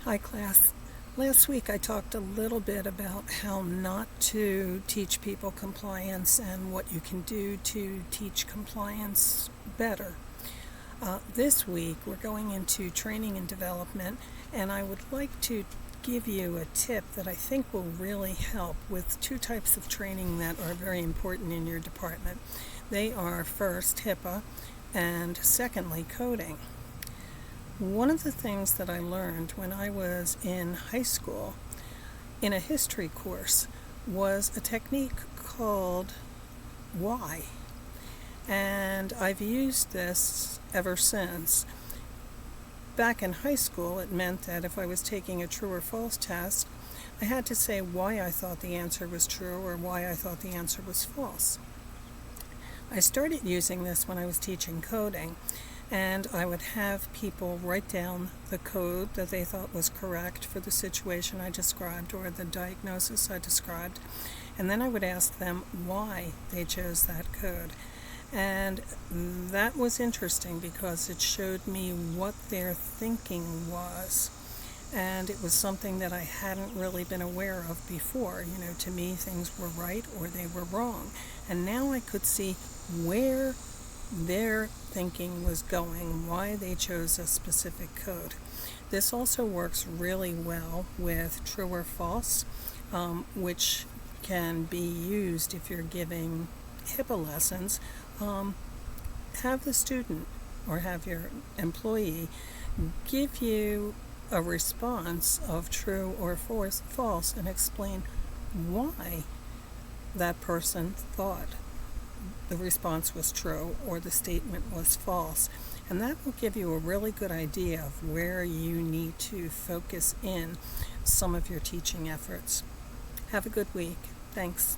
Hi class. Last week I talked a little bit about how not to teach people compliance and what you can do to teach compliance better. This week we're going into training and development, and I would like to give you a tip that I think will really help with two types of training that are very important in your department. They are first HIPAA and secondly coding. One of the things that I learned when I was in high school in a history course was a technique called why. And I've used this ever since. Back in high school, it meant that if I was taking a true or false test, I had to say why I thought the answer was true or why I thought the answer was false. I started using this when I was teaching coding, and I would have people write down the code that they thought was correct for the situation I described or the diagnosis I described, and then I would ask them why they chose that code. And that was interesting because it showed me what their thinking was. And it was something that I hadn't really been aware of before. To me, things were right or they were wrong. And now I could see where their thinking was going, why they chose a specific code. This also works really well with true or false, which can be used if you're giving HIPAA lessons. Have the student or have your employee give you a response of true or false and explain why that person thought the response was true or the statement was false. And that will give you a really good idea of where you need to focus in some of your teaching efforts. Have a good week. Thanks.